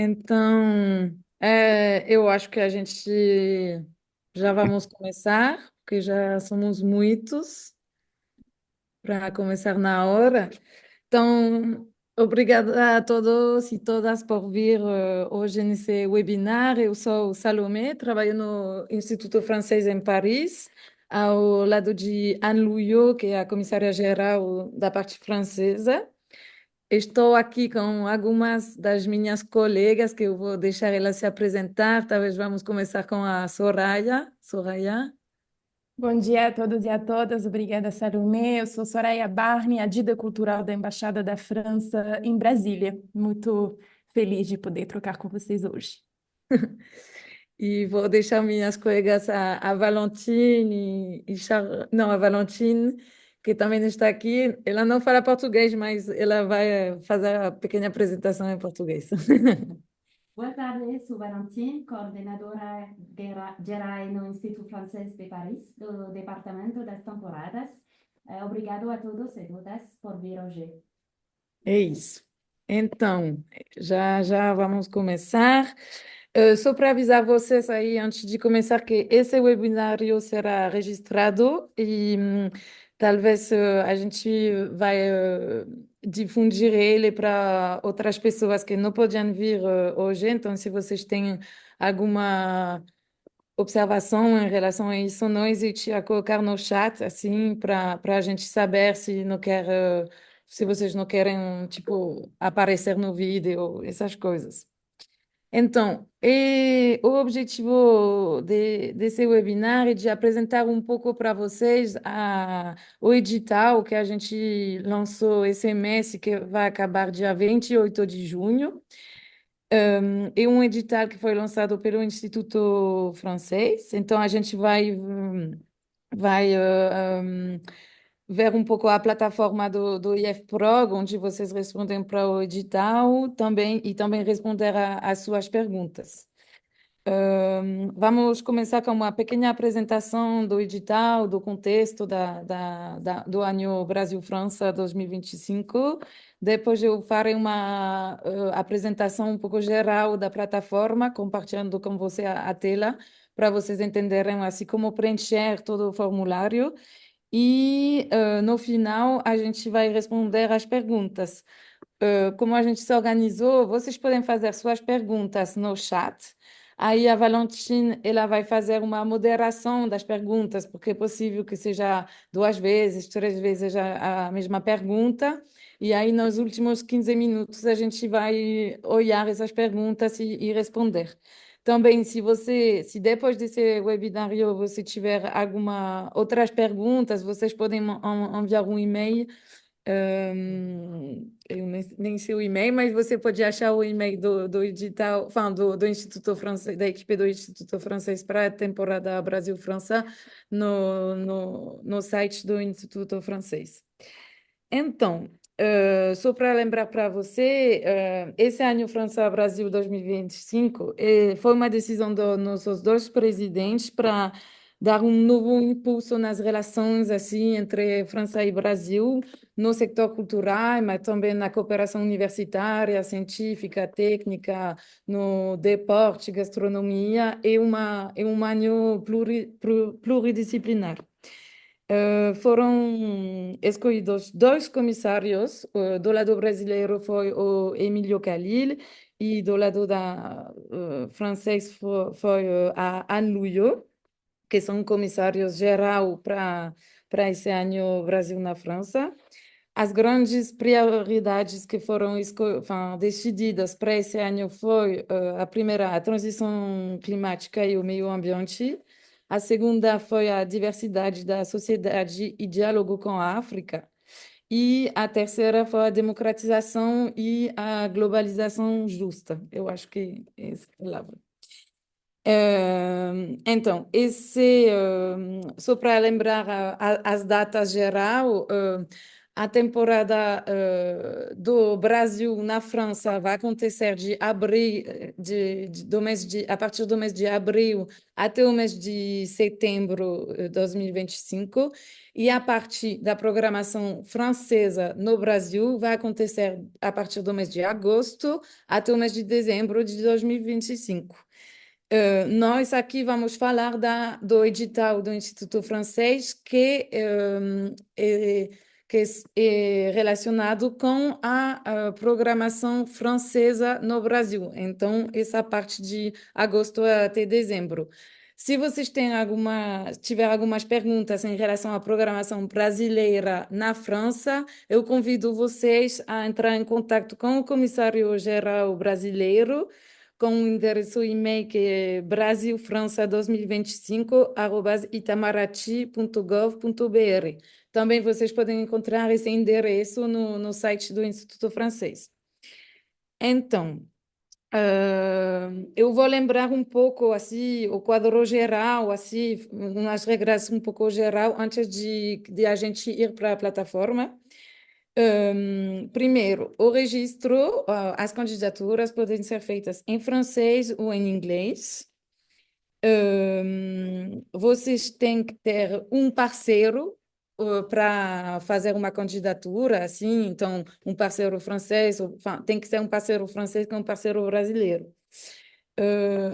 Então, eu acho que a gente já vamos começar, porque já somos muitos para começar na hora. Então, obrigada a todos e todas por vir hoje nesse webinar. Eu sou Salomé, trabalho no Instituto Francês em Paris, ao lado de Anne Louillot, que é a comissária-geral da parte francesa. Estou aqui com algumas das minhas colegas que eu vou deixar elas se apresentar. Talvez vamos começar com a Soraya. Soraya. Bom dia a todos e a todas. Obrigada, Salomé. Eu sou Soraya Barney, a Dida Cultural da Embaixada da França em Brasília. Muito feliz de poder trocar com vocês hoje. E vou deixar minhas colegas, a Valentine não, a Valentine, que também está aqui. Ela não fala português, mas ela vai fazer a pequena apresentação em português. Boa tarde, sou Valentine, coordenadora geral no Instituto Francês de Paris, do Departamento das Temporadas. Obrigado a todos e todas por vir hoje. É isso. Então, já já vamos começar. Só para avisar vocês aí, antes de começar, que esse webinário será registrado e talvez a gente vai difundir ele para outras pessoas que não podiam vir hoje. Então, se vocês têm alguma observação em relação a isso, não hesite a colocar no chat, assim, para a gente saber se não quer, se vocês não querem, tipo, aparecer no vídeo, essas coisas. Então, o objetivo desse webinar é de apresentar um pouco para vocês o edital que a gente lançou esse mês, que vai acabar dia 28 de junho. É um edital que foi lançado pelo Instituto Francês, então a gente vai ver um pouco a plataforma do IFPROG, onde vocês respondem para o edital também, e também responder às suas perguntas. Vamos começar com uma pequena apresentação do edital, do contexto do ano Brasil-França 2025. Depois eu farei uma apresentação um pouco geral da plataforma, compartilhando com você a tela, para vocês entenderem assim como preencher todo o formulário. E no final a gente vai responder às perguntas. Como a gente se organizou, vocês podem fazer suas perguntas no chat. Aí a Valentine, ela vai fazer uma moderação das perguntas, porque é possível que seja duas vezes, três vezes a mesma pergunta. E aí, nos últimos 15 minutos, a gente vai olhar essas perguntas e responder. Também, se depois desse webinário você tiver alguma outras perguntas, vocês podem enviar um e-mail. Eu nem sei o e-mail, mas você pode achar o e-mail do edital, enfin, do Instituto Francês, da equipe do Instituto Francês para a temporada Brasil-França no site do Instituto Francês. Então, só para lembrar para você, esse ano França-Brasil 2025 foi uma decisão dos nossos dois presidentes para dar um novo impulso nas relações assim entre França e Brasil, no sector cultural, mas também na cooperação universitária, científica, técnica, no deporte, gastronomia, e um ano pluridisciplinar. Foram escolhidos dois comissários. Do lado brasileiro foi o Emílio Calil e do lado francês foi a Anne Louillot, que são comissários geral para esse ano Brasil na França. As grandes prioridades que foram enfin, decididas para esse ano foi a primeira, a transição climática e o meio ambiente. A segunda foi a diversidade da sociedade e diálogo com a África. E a terceira foi a democratização e a globalização justa. Eu acho que é essa palavra. Então, só para lembrar as datas geral, A temporada do Brasil na França vai acontecer de abril, a partir do mês de abril até o mês de setembro de 2025. E a parte da programação francesa no Brasil vai acontecer a partir do mês de agosto até o mês de dezembro de 2025. Nós aqui vamos falar do edital do Instituto Francês que é relacionado com a programação francesa no Brasil. Então, essa parte de agosto até dezembro. Se vocês tiver algumas perguntas em relação à programação brasileira na França, eu convido vocês a entrar em contato com o comissário-geral brasileiro, com o endereço e-mail que é brasilfrança2025@itamaraty.gov.br. Também vocês podem encontrar esse endereço no site do Instituto Francês. Então, eu vou lembrar um pouco assim o quadro geral, assim umas regras um pouco geral antes de a gente ir para a plataforma. Primeiro, o registro, as candidaturas podem ser feitas em francês ou em inglês. Vocês têm que ter um parceiro para fazer uma candidatura, assim, então um parceiro francês, tem que ser um parceiro francês com um parceiro brasileiro.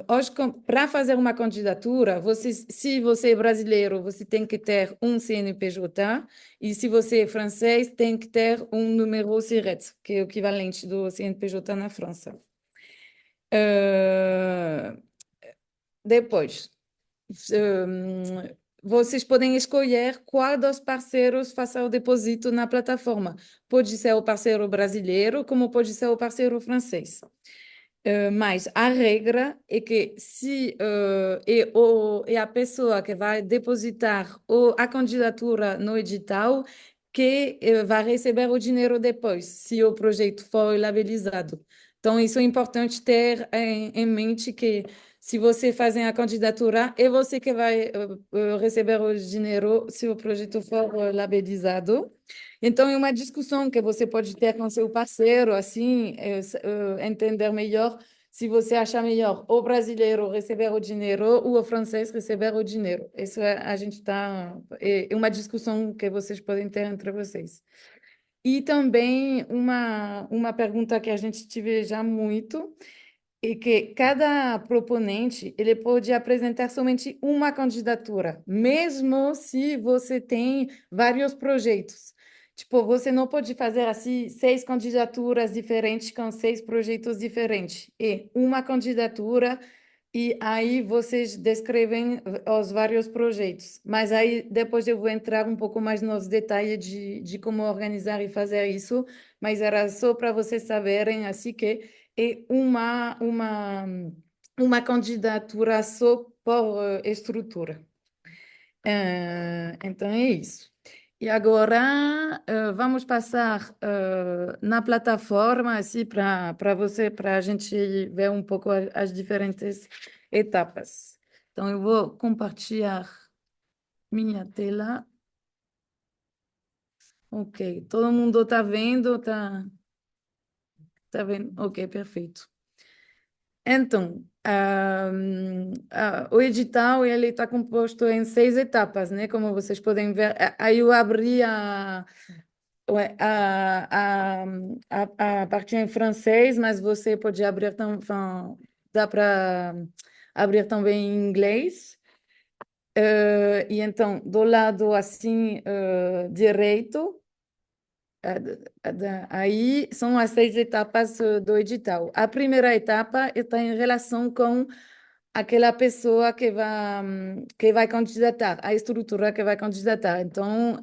Hoje, para fazer uma candidatura, se você é brasileiro, você tem que ter um CNPJ, e se você é francês, tem que ter um número SIRET, que é o equivalente do CNPJ na França. Depois, vocês podem escolher qual dos parceiros faça o depósito na plataforma. Pode ser o parceiro brasileiro, como pode ser o parceiro francês. Mas a regra é que se é a pessoa que vai depositar a candidatura no edital que vai receber o dinheiro depois, se o projeto for labelizado. Então, isso é importante ter em mente que se você fazer a candidatura, é você que vai receber o dinheiro se o projeto for labelizado. Então, é uma discussão que você pode ter com seu parceiro, assim, entender melhor se você acha melhor o brasileiro receber o dinheiro ou o francês receber o dinheiro. Isso a gente é uma discussão que vocês podem ter entre vocês. E também uma pergunta que a gente tive já muito é que cada proponente ele pode apresentar somente uma candidatura, mesmo se você tem vários projetos. Tipo, você não pode fazer assim 6 candidaturas diferentes com 6 projetos diferentes. É uma candidatura e aí vocês descrevem os vários projetos. Mas aí depois eu vou entrar um pouco mais nos detalhes de como organizar e fazer isso, mas era só para vocês saberem assim que é uma candidatura só por estrutura. Então é isso. E agora vamos passar na plataforma assim para a gente ver um pouco as diferentes etapas. Então eu vou compartilhar minha tela. Ok, todo mundo está vendo? Tá vendo? Ok, perfeito. Então, o edital ele está composto em 6 etapas, né? Como vocês podem ver, aí eu abri a parte em francês, mas você pode abrir também, dá para abrir também em inglês. E então, do lado assim direito, aí são as 6 etapas do edital. A primeira etapa está em relação com aquela pessoa que vai candidatar, a estrutura que vai candidatar. Então,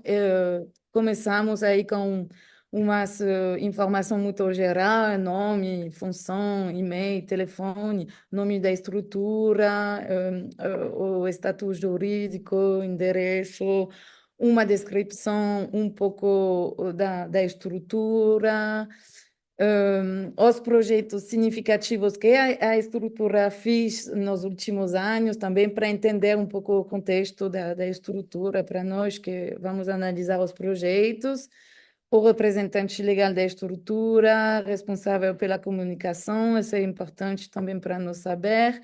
começamos aí com umas informação muito geral, nome, função, e-mail, telefone, nome da estrutura, o status jurídico, endereço, uma descrição um pouco da estrutura, os projetos significativos que a estrutura fez nos últimos anos, também para entender um pouco o contexto da estrutura para nós que vamos analisar os projetos. o representante legal da estrutura, responsável pela comunicação, isso é importante também para nós saber.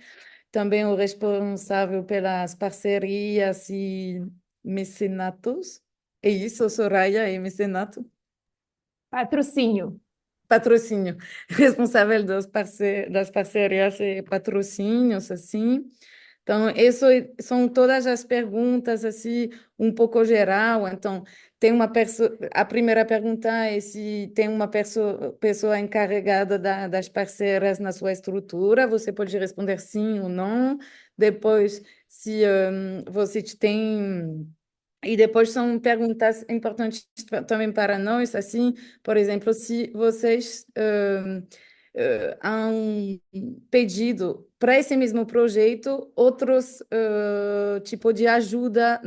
Também o responsável pelas parcerias e mecenatos. É isso, Soraya, é mecenato? Patrocínio. Patrocínio. Responsável das parcerias e patrocínios, assim. Então, isso são todas as perguntas, assim, um pouco geral. Então, tem uma pessoa, a primeira pergunta é se tem uma pessoa encarregada das parceiras na sua estrutura. Você pode responder sim ou não. Depois, se você tem... E depois são perguntas importantes também para nós, assim, por exemplo, se vocês han pedido para esse mesmo projeto outros tipo de ajuda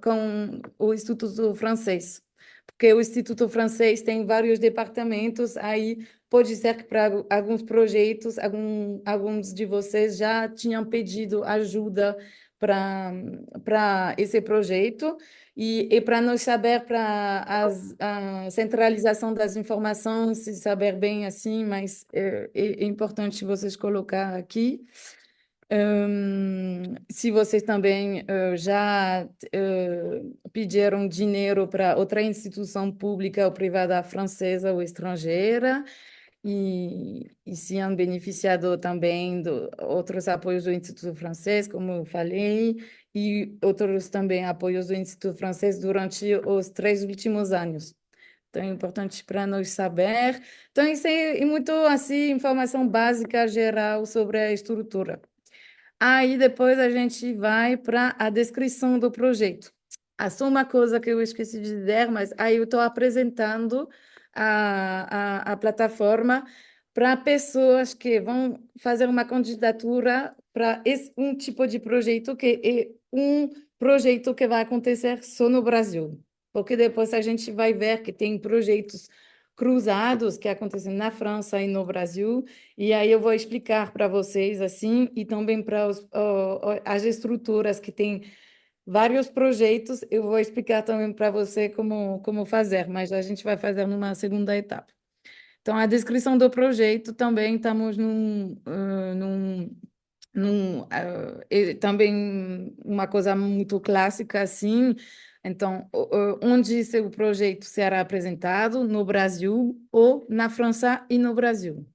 com o Instituto Francês, porque o Instituto Francês tem vários departamentos, aí pode ser que para alguns projetos, alguns de vocês já tinham pedido ajuda para esse projeto e para nós saber para a centralização das informações, se saber bem assim, mas é importante vocês colocar aqui. Se vocês também já pediram dinheiro para outra instituição pública ou privada francesa ou estrangeira, e se han beneficiado também de outros apoios do Instituto Francês, como eu falei, e outros também apoios do Instituto Francês durante os 3 últimos anos. Então, é importante para nós saber. Então, isso é muito assim, informação básica, geral sobre a estrutura. Aí depois a gente vai para a descrição do projeto. Só uma coisa que eu esqueci de dizer, mas aí eu estou apresentando a plataforma para pessoas que vão fazer uma candidatura para um tipo de projeto que é um projeto que vai acontecer só no Brasil. Porque depois a gente vai ver que tem projetos cruzados que acontecem na França e no Brasil, e aí eu vou explicar para vocês assim, e também para as estruturas que têm vários projetos, eu vou explicar também para você como fazer, mas a gente vai fazer numa segunda etapa. Então, a descrição do projeto também estamos também uma coisa muito clássica assim. Então, onde seu projeto será apresentado? No Brasil ou na França e no Brasil.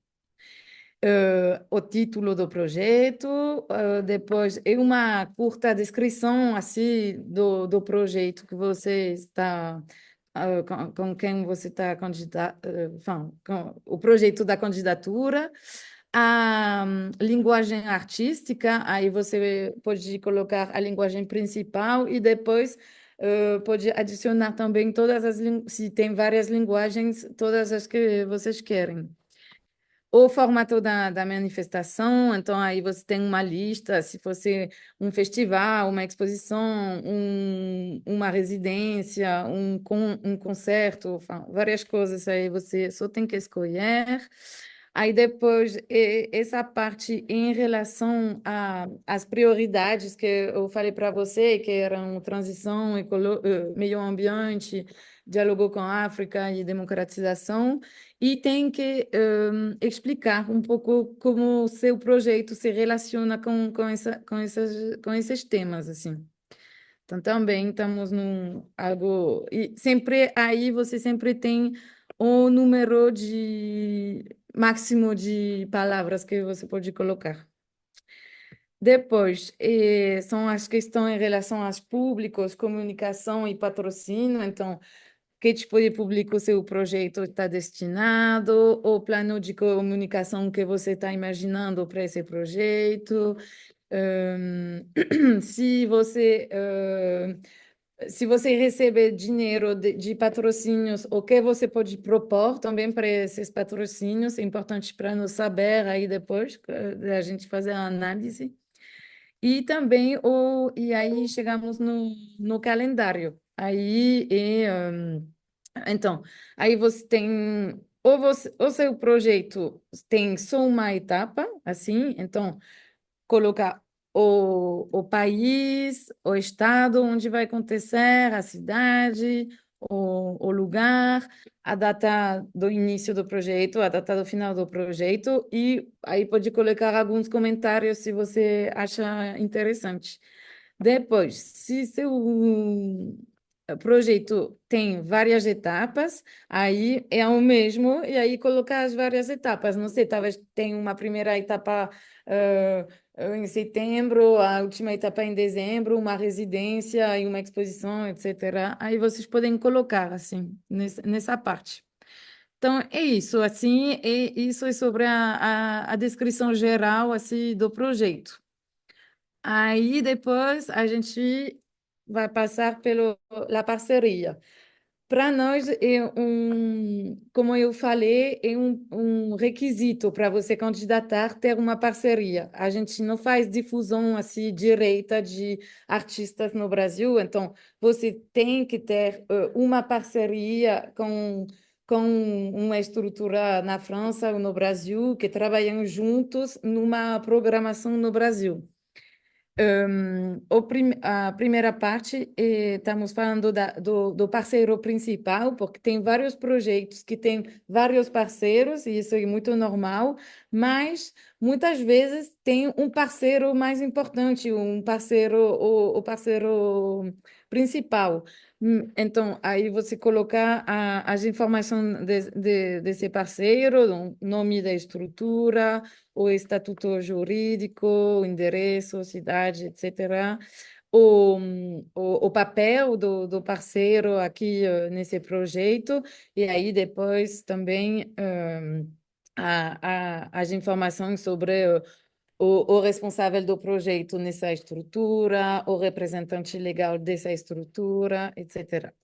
O título do projeto, depois é uma curta descrição assim do projeto que você está com quem você está candidato, com o projeto da candidatura, a linguagem artística, aí você pode colocar a linguagem principal e depois pode adicionar também se tem várias linguagens, todas as que vocês querem. O formato da manifestação, então aí você tem uma lista, se fosse um festival, uma exposição, uma residência, um concerto, enfin, várias coisas aí você só tem que escolher. Aí depois, essa parte em relação às prioridades que eu falei para você, que eram transição, meio ambiente, diálogo com a África e democratização, e tem que explicar um pouco como o seu projeto se relaciona com esses temas, assim. Então, também estamos num algo... E sempre aí você sempre tem o número de máximo de palavras que você pode colocar. Depois, são as questões em relação aos públicos, comunicação e patrocínio. Então, que tipo de público seu projeto está destinado, o plano de comunicação que você está imaginando para esse projeto, se você se você receber dinheiro de patrocínios, o que você pode propor também para esses patrocínios, é importante para nós saber aí depois da gente fazer a análise. E também e aí chegamos no calendário. Então, aí você tem, o seu projeto tem só uma etapa, assim, então, colocar o país, o estado onde vai acontecer, a cidade, o lugar, a data do início do projeto, a data do final do projeto, e aí pode colocar alguns comentários se você acha interessante. Depois, se seu projeto tem várias etapas, aí é o mesmo, e aí colocar as várias etapas. Não sei, talvez tenha uma primeira etapa em setembro, a última etapa em dezembro, uma residência e uma exposição, etc. Aí vocês podem colocar, assim, nessa parte. Então, é isso, assim, e isso é sobre a descrição geral, assim, do projeto. Aí depois a gente vai passar pela parceria. Para nós, como eu falei, é um requisito para você candidatar ter uma parceria. A gente não faz difusão assim direta de artistas no Brasil, então você tem que ter uma parceria com uma estrutura na França ou no Brasil que trabalham juntos numa programação no Brasil. A primeira parte, estamos falando do parceiro principal, porque tem vários projetos que têm vários parceiros, e isso é muito normal, mas muitas vezes tem um parceiro mais importante, um parceiro, o parceiro principal. Então, aí você coloca as informações desse parceiro, o nome da estrutura, o estatuto jurídico, o endereço, cidade, etc. O papel do parceiro aqui nesse projeto, e aí depois também as informações sobre o responsável do projeto nessa estrutura, o representante legal dessa estrutura, etc.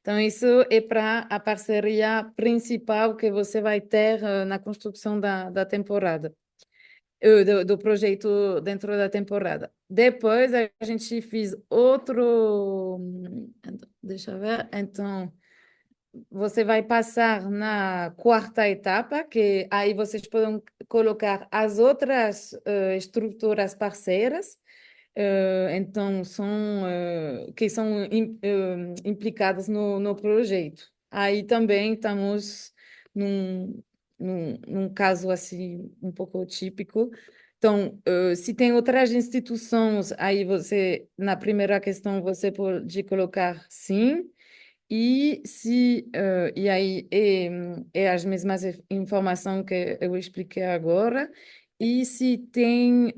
Então, isso é para a parceria principal que você vai ter na construção da temporada do projeto dentro da temporada. Depois a gente fez outro. Deixa eu ver. Então, você vai passar na quarta etapa, que aí vocês podem colocar as outras estruturas parceiras. Então, que são implicadas no projeto. Aí também estamos num, num caso assim um pouco típico. Então, se tem outras instituições, aí você, na primeira questão, você pode colocar sim, e aí é as mesmas informações que eu expliquei agora. E se tem,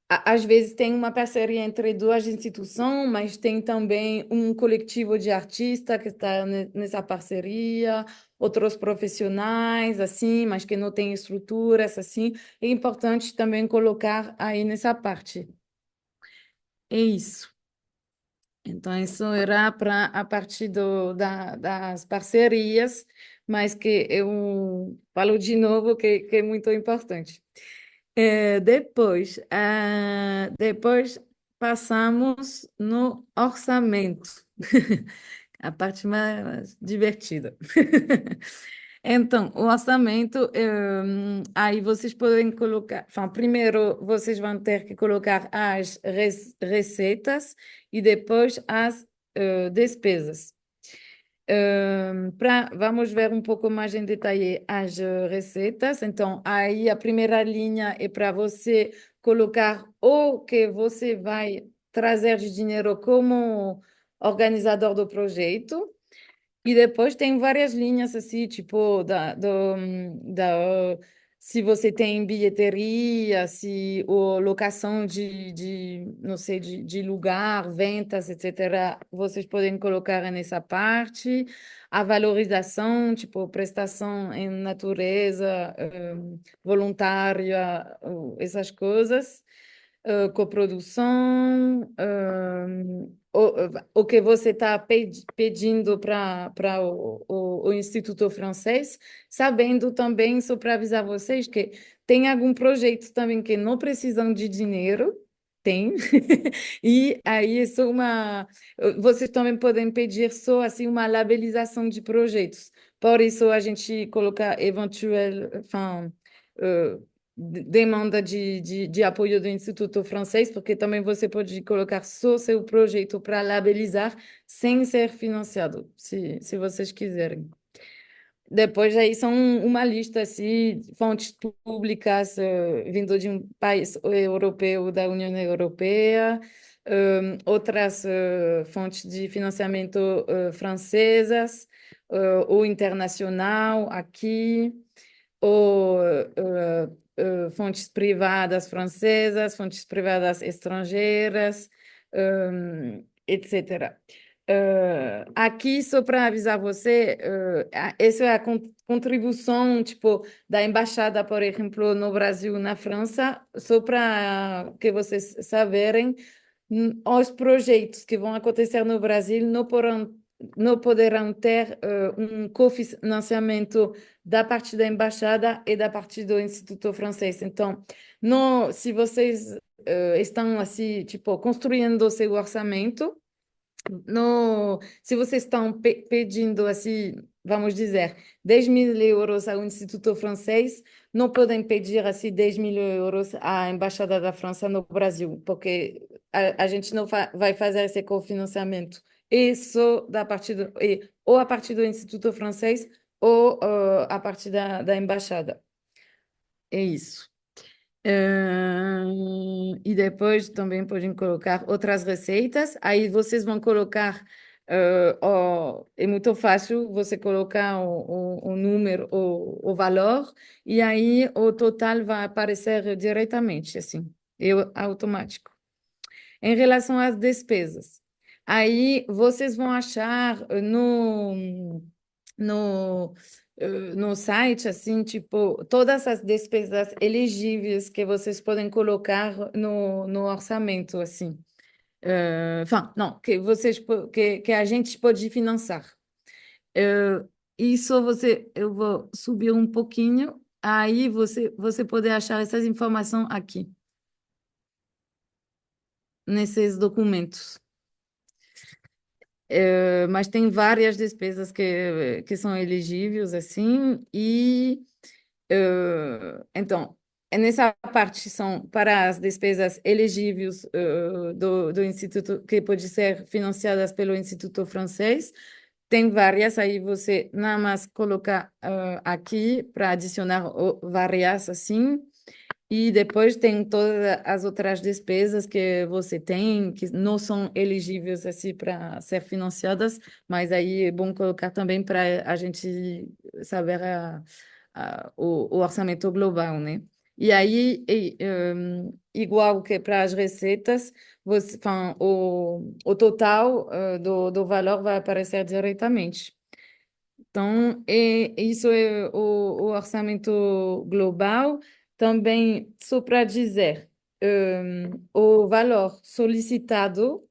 às vezes tem uma parceria entre duas instituições, mas tem também um coletivo de artistas que está nessa parceria, outros profissionais, assim, mas que não têm estruturas, assim. É importante também colocar aí nessa parte. É isso. Então, isso era para a partir das parcerias, mas que eu falo de novo que é muito importante. Depois passamos no orçamento, a parte mais divertida. Então, o orçamento, aí vocês podem colocar, enfin, primeiro vocês vão ter que colocar as receitas e depois as despesas. Vamos ver um pouco mais em detalhe as receitas. Então, aí a primeira linha é para você colocar o que você vai trazer de dinheiro como organizador do projeto. E depois tem várias linhas assim, tipo se você tem bilheteria, se ou locação não sei, de lugar, ventas, etc. Vocês podem colocar nessa parte. A valorização, tipo prestação em natureza, voluntária, essas coisas. Coprodução, o que você está pedindo para o Instituto Francês, sabendo também, só para avisar vocês, que tem algum projeto também que não precisam de dinheiro, tem, e aí é só vocês também podem pedir só assim uma labelização de projetos, por isso a gente coloca eventual, enfin, demanda de apoio do Instituto Francês, porque também você pode colocar só seu projeto para labelizar sem ser financiado, se vocês quiserem. Depois aí são uma lista assim, fontes públicas vindo de um país europeu da União Europeia, outras fontes de financiamento francesas, ou internacional aqui, ou fontes privadas francesas, fontes privadas estrangeiras, etc. Aqui, só para avisar você, essa é a contribuição, tipo, da embaixada, por exemplo, no Brasil, na França, só para que vocês saberem, os projetos que vão acontecer no Brasil não poderão ter um cofinanciamento da parte da embaixada e da parte do Instituto Francês. Então, não, se vocês estão assim, tipo, construindo o seu orçamento, no, se vocês estão pedindo, assim, vamos dizer, 10 mil euros ao Instituto Francês, não podem pedir, assim, 10 mil euros à Embaixada da França no Brasil, porque a gente não vai fazer esse cofinanciamento. Isso da parte ou a partir do Instituto Francês ou a partir da Embaixada. É isso. E depois também podem colocar outras receitas. Aí vocês vão colocar. É muito fácil você colocar o número, o valor, e aí o total vai aparecer diretamente, assim, é automático. Em relação às despesas, aí vocês vão achar no, no site, assim, tipo, todas as despesas elegíveis que vocês podem colocar no orçamento, assim. Enfin, não, que que a gente pode financiar. Eh, Isso eu vou subir um pouquinho, aí você pode achar essas informações aqui, nesses documentos. Mas tem várias despesas que são elegíveis, assim, e então, nessa parte são para as despesas elegíveis do Instituto, que pode ser financiadas pelo Instituto Francês. Tem várias, aí você nada mais coloca aqui para adicionar várias assim. E depois tem todas as outras despesas que você tem, que não são elegíveis assim para ser financiadas, mas aí é bom colocar também para a gente saber o orçamento global, né? E aí, igual que para as receitas, o total do valor vai aparecer diretamente. Então, isso é o orçamento global. Também, só para dizer, o valor solicitado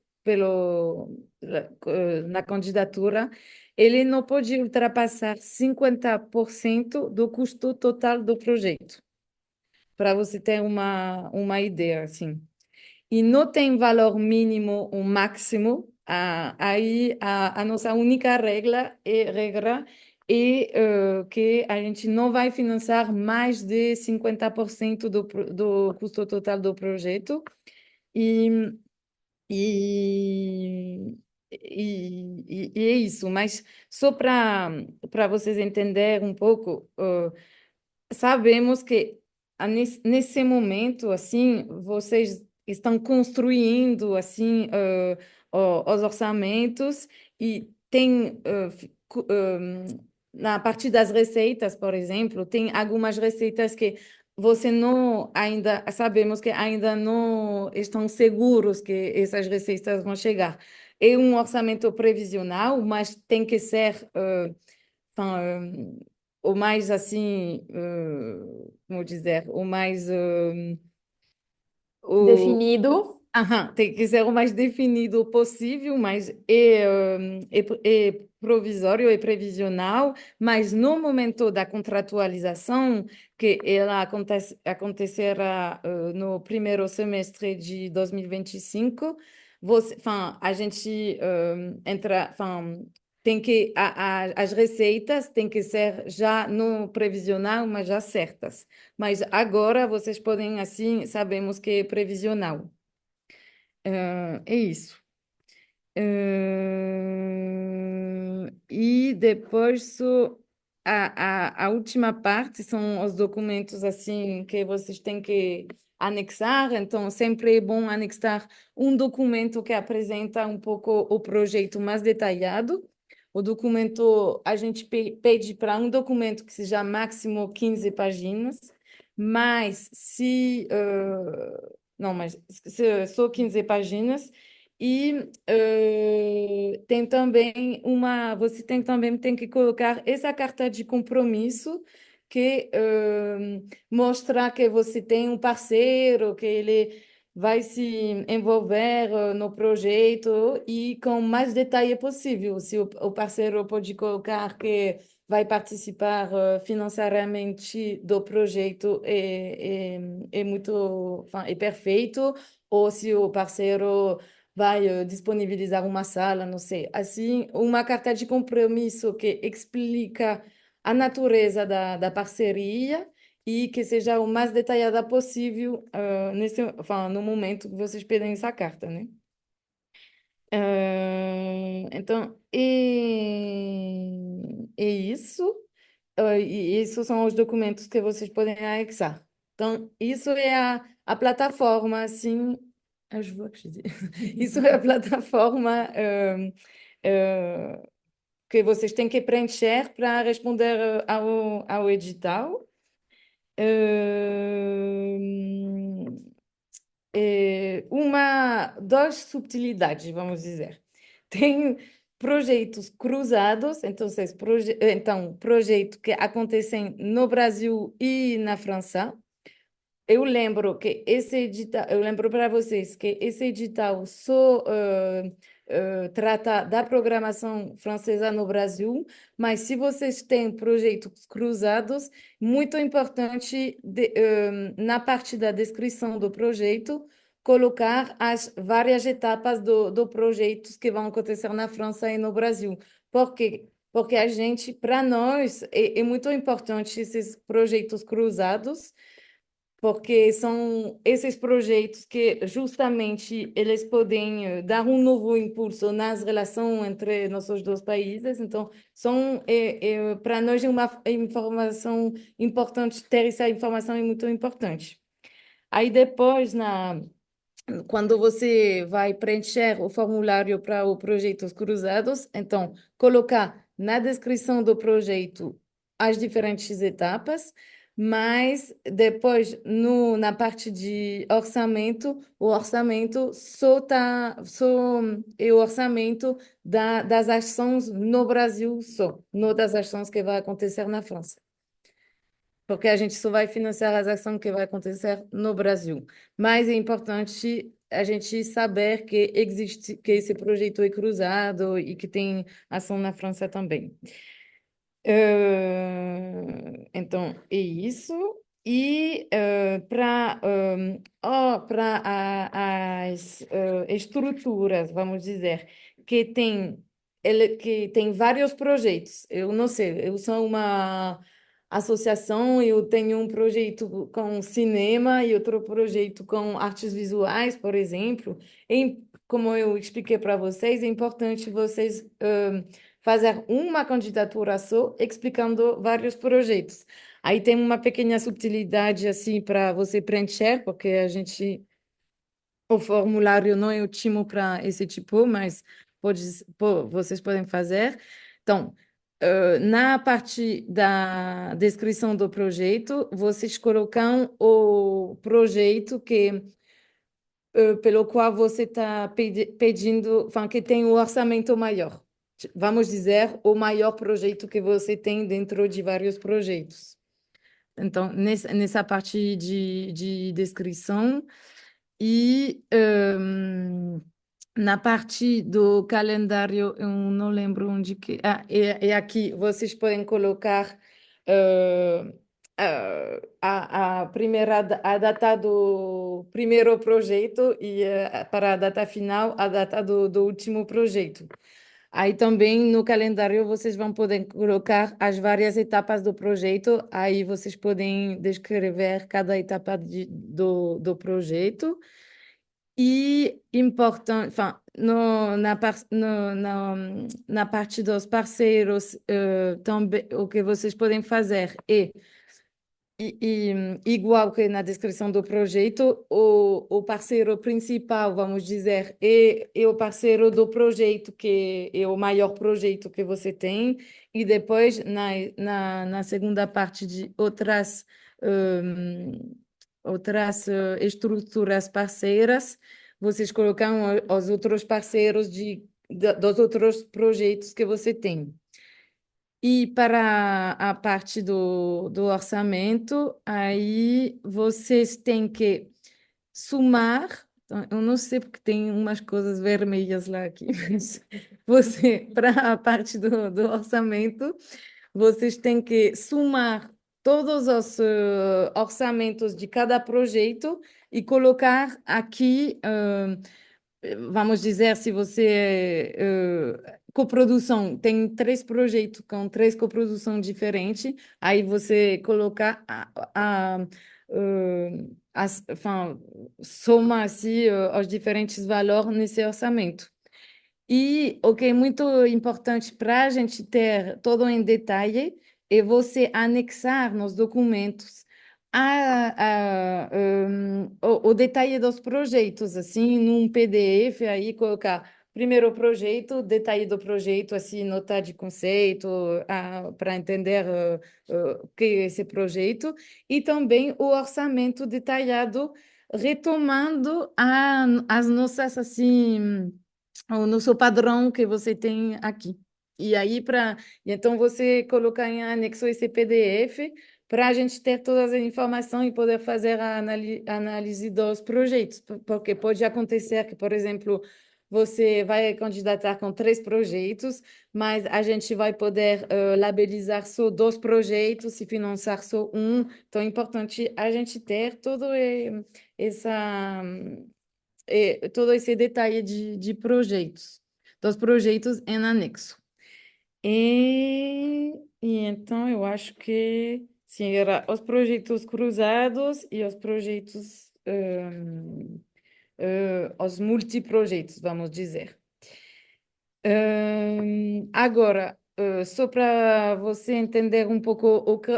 na candidatura, ele não pode ultrapassar 50% do custo total do projeto, para você ter uma ideia, assim. E não tem valor mínimo ou máximo. Aí a nossa única regra é que a gente não vai financiar mais de 50% do custo total do projeto. E, e é isso. Mas só para vocês entenderem um pouco, sabemos que nesse momento, assim, vocês estão construindo, assim, os orçamentos e tem, na parte das receitas, por exemplo, tem algumas receitas que você não ainda, sabemos que ainda não estão seguros que essas receitas vão chegar. É um orçamento previsional, mas tem que ser o mais assim, como dizer, o mais o aham, tem que ser o mais definido possível, mas é provisório, é previsional, mas no momento da contratualização, que ela acontecerá no primeiro semestre de 2025, a gente entra, as receitas têm que ser já no previsional, mas já certas. Mas agora vocês podem, assim, sabemos que é previsional. É isso. E depois a última parte são os documentos assim que vocês têm que anexar. Então, sempre é bom anexar um documento que apresenta um pouco o projeto mais detalhado. O documento, a gente pede para um documento que seja máximo 15 páginas, mas se... não, mas se só 15 páginas. E tem também você tem que colocar essa carta de compromisso que mostra que você tem um parceiro, que ele vai se envolver no projeto e com o mais detalhe possível. Se o parceiro pode colocar que vai participar financeiramente do projeto é muito, é perfeito, ou se o parceiro vai disponibilizar uma sala, não sei. Assim, uma carta de compromisso que explica a natureza da parceria e que seja o mais detalhada possível no momento que vocês pedem essa carta, né? Então, é isso. E esses são os documentos que vocês podem anexar. Então, isso é a plataforma, assim, je vois que je dis. Isso é a plataforma que vocês têm que preencher para responder ao edital. Duas subtilidades, vamos dizer. Tem projetos cruzados, então projetos que acontecem no Brasil e na França. Eu lembro para vocês que esse edital só trata da programação francesa no Brasil, mas se vocês têm projetos cruzados, muito importante na parte da descrição do projeto, colocar as várias etapas do projeto que vão acontecer na França e no Brasil. Por quê? Porque para nós, é muito importante esses projetos cruzados, porque são esses projetos que justamente eles podem dar um novo impulso nas relações entre nossos dois países. Então, para nós é uma informação importante, ter essa informação é muito importante. Aí depois, quando você vai preencher o formulário para o projetos cruzados, então, colocar na descrição do projeto as diferentes etapas, mas depois, na parte de orçamento, o orçamento só é o orçamento das ações no Brasil só, não das ações que vai acontecer na França, porque a gente só vai financiar as ações que vai acontecer no Brasil. Mas é importante a gente saber que existe, que esse projeto é cruzado e que tem ação na França também. Então, é isso. E para as estruturas, vamos dizer, que tem vários projetos. Eu não sei, eu sou uma associação, eu tenho um projeto com cinema e outro projeto com artes visuais, por exemplo. Como eu expliquei para vocês, é importante vocês fazer uma candidatura só, explicando vários projetos. Aí tem uma pequena subtilidade assim para você preencher, porque o formulário não é ótimo para esse tipo, mas vocês podem fazer. Então, na parte da descrição do projeto, vocês colocam o projeto pelo qual você está pedindo, que tem o orçamento maior. Vamos dizer, o maior projeto que você tem dentro de vários projetos. Então, nessa parte de descrição e na parte do calendário, eu não lembro onde que... é aqui, vocês podem colocar eh, a data do primeiro projeto e para a data final, a data do último projeto. Aí também no calendário vocês vão poder colocar as várias etapas do projeto, aí vocês podem descrever cada etapa do projeto. E importante, enfin, na parte dos parceiros, também o que vocês podem fazer é igual que na descrição do projeto, o parceiro principal, vamos dizer, é o parceiro do projeto, que é o maior projeto que você tem, e depois, na segunda parte de outras estruturas parceiras, vocês colocam os outros parceiros dos outros projetos que você tem. E para a parte do orçamento, aí vocês têm que somar. Então, eu não sei porque tem umas coisas vermelhas lá aqui, mas para a parte do orçamento, vocês têm que somar todos os orçamentos de cada projeto e colocar aqui. Vamos dizer, se você coprodução tem três projetos com três coproduções diferentes, aí você coloca enfin, soma assim, os diferentes valores nesse orçamento. E o que é muito importante para a gente ter todo em detalhe é você anexar nos documentos o detalhe dos projetos, assim, num PDF, aí colocar primeiro o projeto, detalhe do projeto, assim, nota de conceito, para entender o que é esse projeto, e também o orçamento detalhado, retomando as nossas, assim, no seu padrão que você tem aqui. E aí, então, você colocar em anexo esse PDF para a gente ter todas as informações e poder fazer a análise dos projetos. Porque pode acontecer que, por exemplo, você vai candidatar com três projetos, mas a gente vai poder labelizar só dois projetos e financiar só um. Então, é importante a gente ter essa todo esse detalhe de projetos, dos projetos em anexo. E então eu acho que sim, era os projetos cruzados e os projetos, os multiprojetos, vamos dizer. Agora, só para você entender um pouco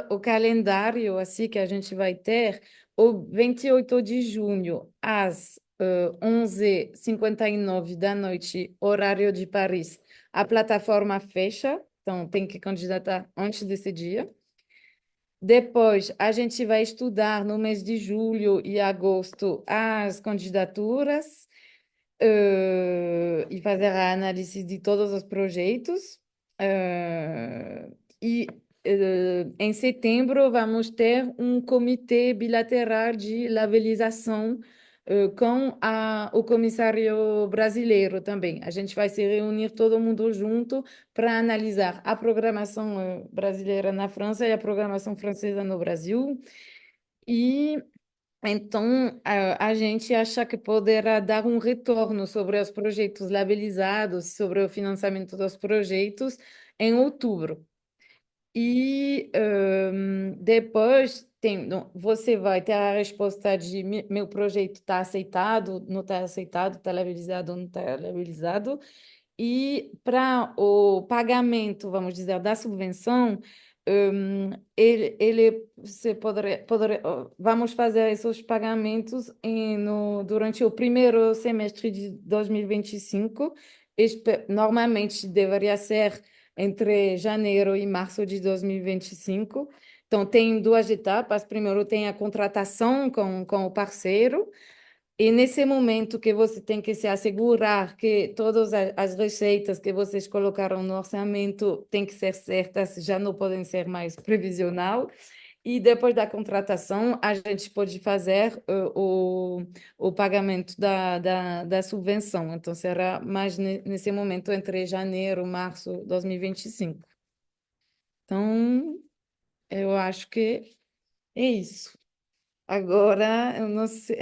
o calendário assim que a gente vai ter, o 28 de junho, às 11h59 da noite, horário de Paris, a plataforma fecha, então tem que candidatar antes desse dia. Depois, a gente vai estudar no mês de julho e agosto as candidaturas e fazer a análise de todos os projetos. E em setembro vamos ter um comitê bilateral de labelização com o comissário brasileiro também. A gente vai se reunir todo mundo junto para analisar a programação brasileira na França e a programação francesa no Brasil. E então, a gente acha que poderá dar um retorno sobre os projetos labelizados, sobre o financiamento dos projetos em outubro. E depois você vai ter a resposta de meu projeto está aceitado, não está aceitado, está labelizado, não está labelizado. E para o pagamento, vamos dizer, da subvenção, você vamos fazer esses pagamentos durante o primeiro semestre de 2025. Normalmente deveria ser entre janeiro e março de 2025. Então, tem duas etapas. Primeiro, tem a contratação com o parceiro. E nesse momento que você tem que se assegurar que todas as receitas que vocês colocaram no orçamento têm que ser certas, já não podem ser mais previsional. E depois da contratação, a gente pode fazer o pagamento da subvenção. Então, será mais nesse momento, entre janeiro e março de 2025. Então, eu acho que é isso. Agora, eu não sei.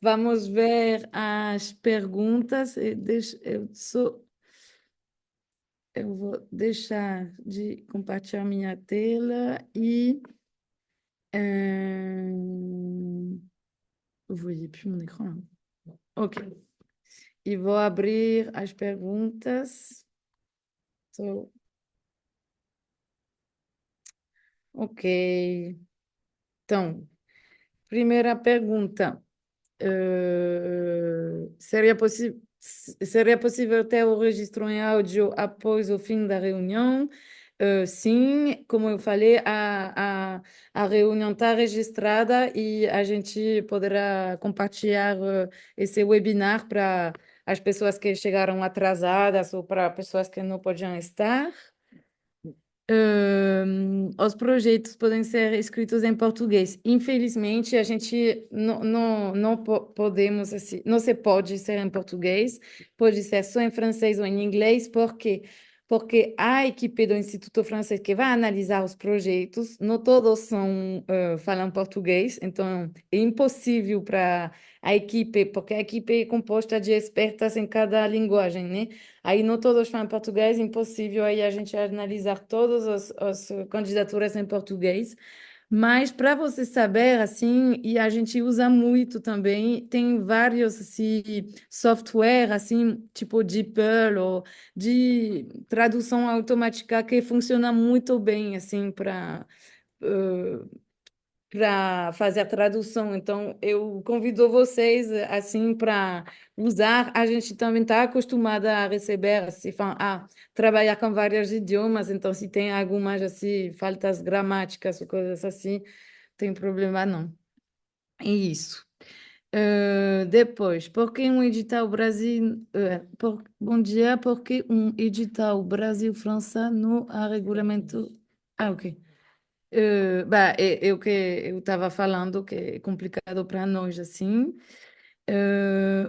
Vamos ver as perguntas. Deixa eu só eu vou deixar de compartilhar minha tela e vous voyez plus mon écran là. Ok. E vou abrir as perguntas. So, ok. Então, primeira pergunta. Seria possível ter o registro em áudio após o fim da reunião? Sim, como eu falei, a reunião está registrada e a gente poderá compartilhar esse webinar para as pessoas que chegaram atrasadas ou para pessoas que não podiam estar. Os projetos podem ser escritos em português. Infelizmente, a gente não podemos, assim, não se pode ser em português, pode ser só em francês ou em inglês, porque a equipe do Instituto Francês que vai analisar os projetos, não todos falam português, então é impossível para a equipe, porque a equipe é composta de expertas em cada linguagem, né? Aí não todos falam português, impossível aí a gente analisar todas as candidaturas em português. Mas para você saber, assim, e a gente usa muito também, tem vários assim, software, assim, tipo DeepL ou de tradução automática que funciona muito bem, assim, para fazer a tradução. Então, eu convido vocês, assim, para usar. A gente também está acostumada a receber, assim, a trabalhar com vários idiomas. Então, se tem algumas, assim, faltas gramáticas ou coisas assim, tem problema não. É isso. Depois, por que um edital Brasil... bom dia, por que um edital Brasil-França no há regulamento... Ah, ok. É o que eu estava falando, que é complicado para nós, assim.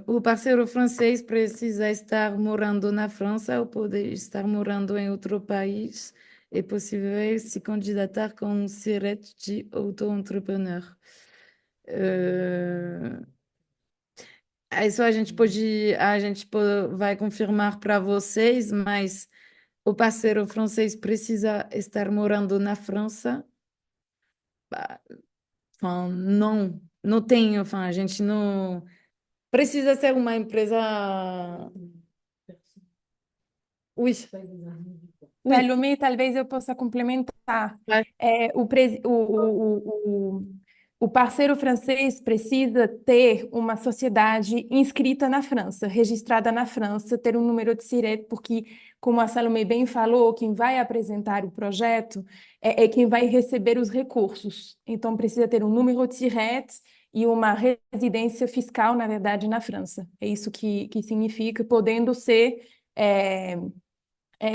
O parceiro francês precisa estar morando na França ou pode estar morando em outro país. É possível se candidatar com um SIRET de auto-entrepreneur. Uh, Isso vai confirmar para vocês, mas o parceiro francês precisa estar morando na França. Enfin, não tem, enfin, a gente não precisa ser uma empresa. Oui, oui. Salome, talvez eu possa complementar. Vai. O parceiro francês precisa ter uma sociedade inscrita na França, registrada na França, ter um número de SIRET, porque, como a Salome bem falou, quem vai apresentar o projeto é quem vai receber os recursos. Então, precisa ter um número de SIRET e uma residência fiscal, na verdade, na França. É isso que significa, podendo ser.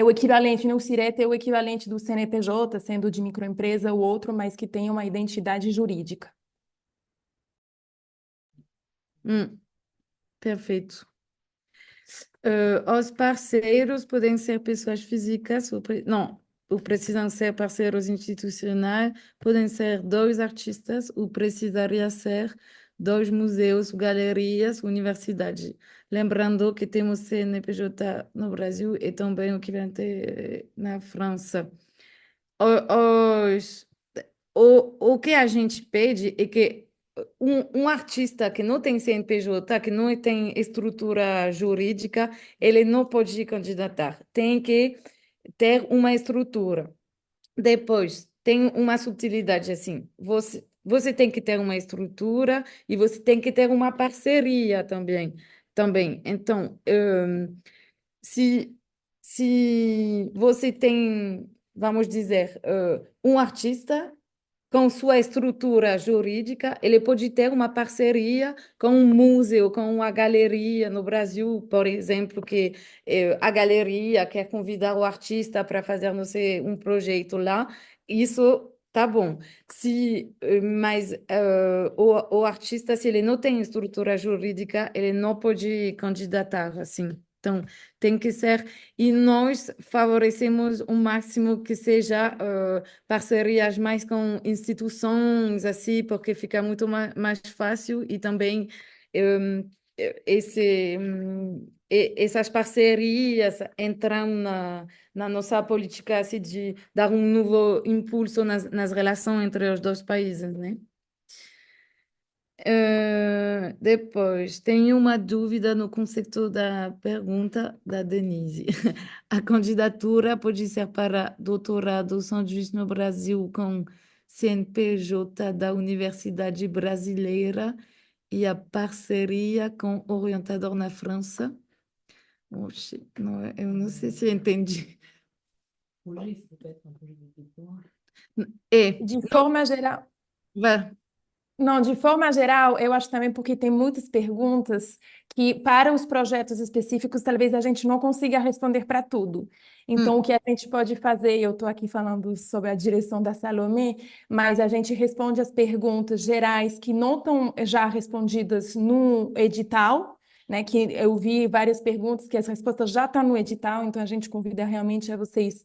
O equivalente, né? O SIRET é o equivalente do CNPJ, sendo de microempresa o outro, mas que tem uma identidade jurídica. Perfeito. Os parceiros podem ser pessoas físicas, ou precisam ser parceiros institucionais, podem ser dois artistas, ou precisaria ser dois museus, galerias, universidade. Lembrando que temos CNPJ no Brasil e também o equivalente na França. Os, o que a gente pede é que um artista que não tem CNPJ, que não tem estrutura jurídica, ele não pode candidatar. Tem que ter uma estrutura. Depois, tem uma subtilidade assim. Você tem que ter uma estrutura e você tem que ter uma parceria também. Então, se, se você tem, vamos dizer, um artista com sua estrutura jurídica, ele pode ter uma parceria com um museu, com uma galeria no Brasil, por exemplo, que a galeria quer convidar o artista para fazer, não sei, um projeto lá. Isso tá bom. Mas o artista, se ele não tem estrutura jurídica, ele não pode candidatar assim. Então, tem que ser. E nós favorecemos o máximo que seja parcerias mais com instituições, assim, porque fica muito mais fácil e também essas parcerias entram na nossa política assim, de dar um novo impulso nas relações entre os dois países, né? Depois, tenho uma dúvida no conceito da pergunta da Denise. A candidatura pode ser para doutorado sanduíche no Brasil com CNPJ da Universidade Brasileira e a parceria com orientador na França? Oxe, não, eu não sei se eu entendi. É, De não, forma geral, vai. não, de forma geral, eu acho também porque tem muitas perguntas que, para os projetos específicos, talvez a gente não consiga responder para tudo. Então, o Hum, que a gente pode fazer, eu estou aqui falando sobre a direção da Salomé, mas a gente responde as perguntas gerais que não estão já respondidas no edital, né? Que eu vi várias perguntas que as respostas já estão no edital, então a gente convida realmente a vocês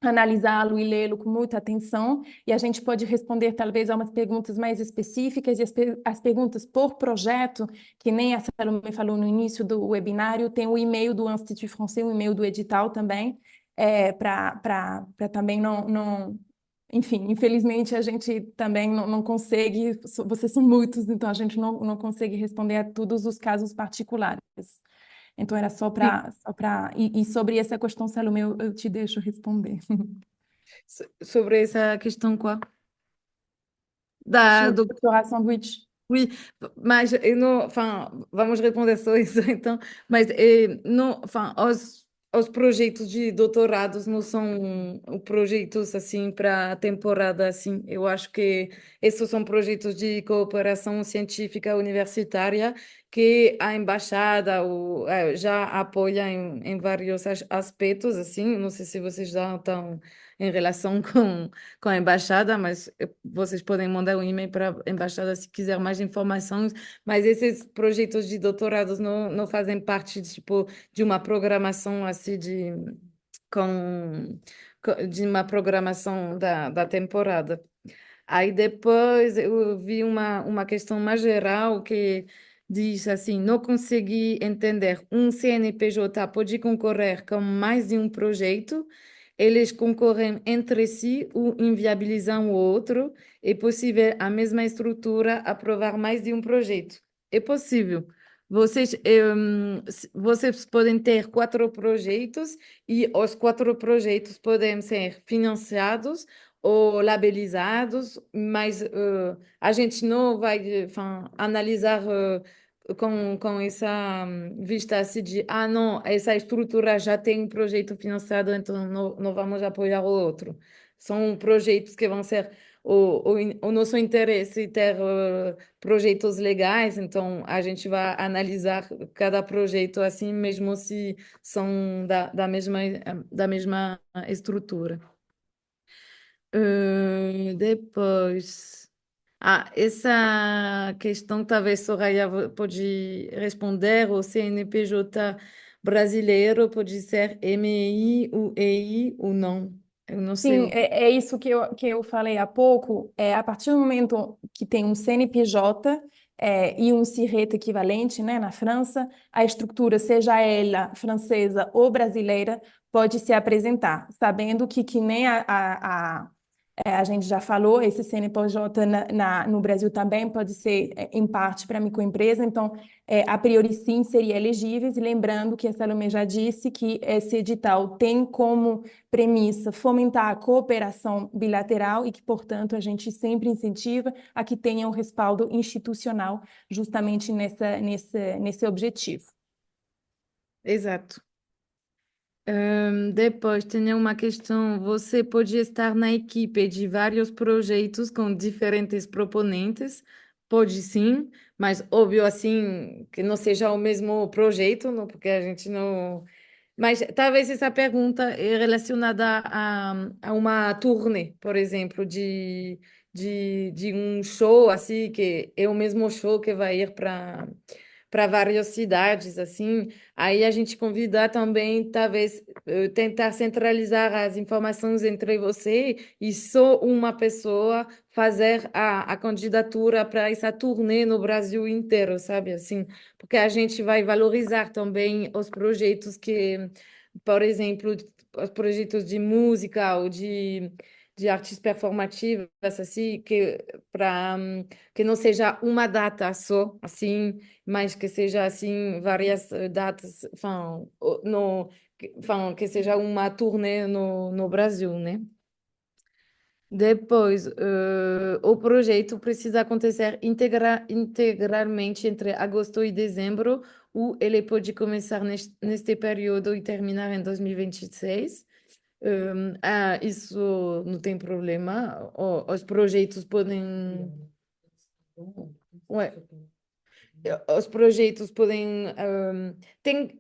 analisá-lo e lê-lo com muita atenção, e a gente pode responder talvez a umas perguntas mais específicas, e as perguntas por projeto, que nem a Salomé falou no início do webinário, tem o e-mail do Institut Français, o e-mail do edital também, para também não. Enfim, infelizmente a gente também não consegue, vocês são muitos, então a gente não consegue responder a todos os casos particulares. Então era sim. e sobre essa questão, Salomé, eu te deixo responder. Sobre essa questão, qual? Da, Sobre do o doutorado sanduíche. Oui, mas eu não, enfin, vamos responder só isso então, mas não, enfin, os projetos de doutorados não são projetos assim para temporada assim. Eu acho que esses são projetos de cooperação científica universitária que a embaixada já apoia em vários aspectos assim. Não sei se vocês já estão em relação com a embaixada, mas vocês podem mandar um e-mail para a embaixada se quiser mais informações, mas esses projetos de doutorados não fazem parte tipo, de uma programação assim com, de uma programação da temporada. Aí depois eu vi uma questão mais geral que diz assim, não consegui entender, um CNPJ pode concorrer com mais de um projeto, eles concorrem entre si, ou inviabilizam o outro, é possível a mesma estrutura aprovar mais de um projeto. É possível. Vocês podem ter quatro projetos e os quatro projetos podem ser financiados ou labelizados, mas a gente não vai analisar com essa vista assim de, ah, não, essa estrutura já tem um projeto financiado, então não vamos apoiar o outro. São projetos que vão ser o nosso interesse ter projetos legais, então a gente vai analisar cada projeto assim, mesmo se são da mesma estrutura. Depois, essa questão talvez Soraya pode responder, o CNPJ brasileiro pode ser MEI, UEI ou não. Eu não sei. Sim, é isso que eu falei há pouco. A partir do momento que tem um CNPJ e um CIRET equivalente, né, na França, a estrutura, seja ela francesa ou brasileira, pode se apresentar, sabendo que nem a gente já falou, esse CNPJ no Brasil também pode ser, em parte, para microempresa, então, a priori, sim, seria elegíveis, e lembrando que a Salomé já disse que esse edital tem como premissa fomentar a cooperação bilateral e que, portanto, a gente sempre incentiva a que tenha um respaldo institucional justamente nesse objetivo. Exato. Depois, tem uma questão. Você pode estar na equipe de vários projetos com diferentes proponentes? Pode sim, mas óbvio assim que não seja o mesmo projeto, não, porque a gente não. Mas talvez essa pergunta é relacionada a uma turnê, por exemplo, de um show assim que é o mesmo show que vai ir para várias cidades, assim. Aí a gente convida também, talvez, tentar centralizar as informações entre você e só uma pessoa fazer a candidatura para essa turnê no Brasil inteiro, sabe? Assim, porque a gente vai valorizar também os projetos que, por exemplo, os projetos de música ou de artes performativas, assim, que para que não seja uma data só, assim, mas que seja assim várias datas, enfin, no, enfin, que seja uma turnê no Brasil, né? Depois, o projeto precisa acontecer integralmente entre agosto e dezembro, ou ele pode começar neste período e terminar em 2026. Isso não tem problema. Os projetos podem. Ué, os projetos podem. Tem,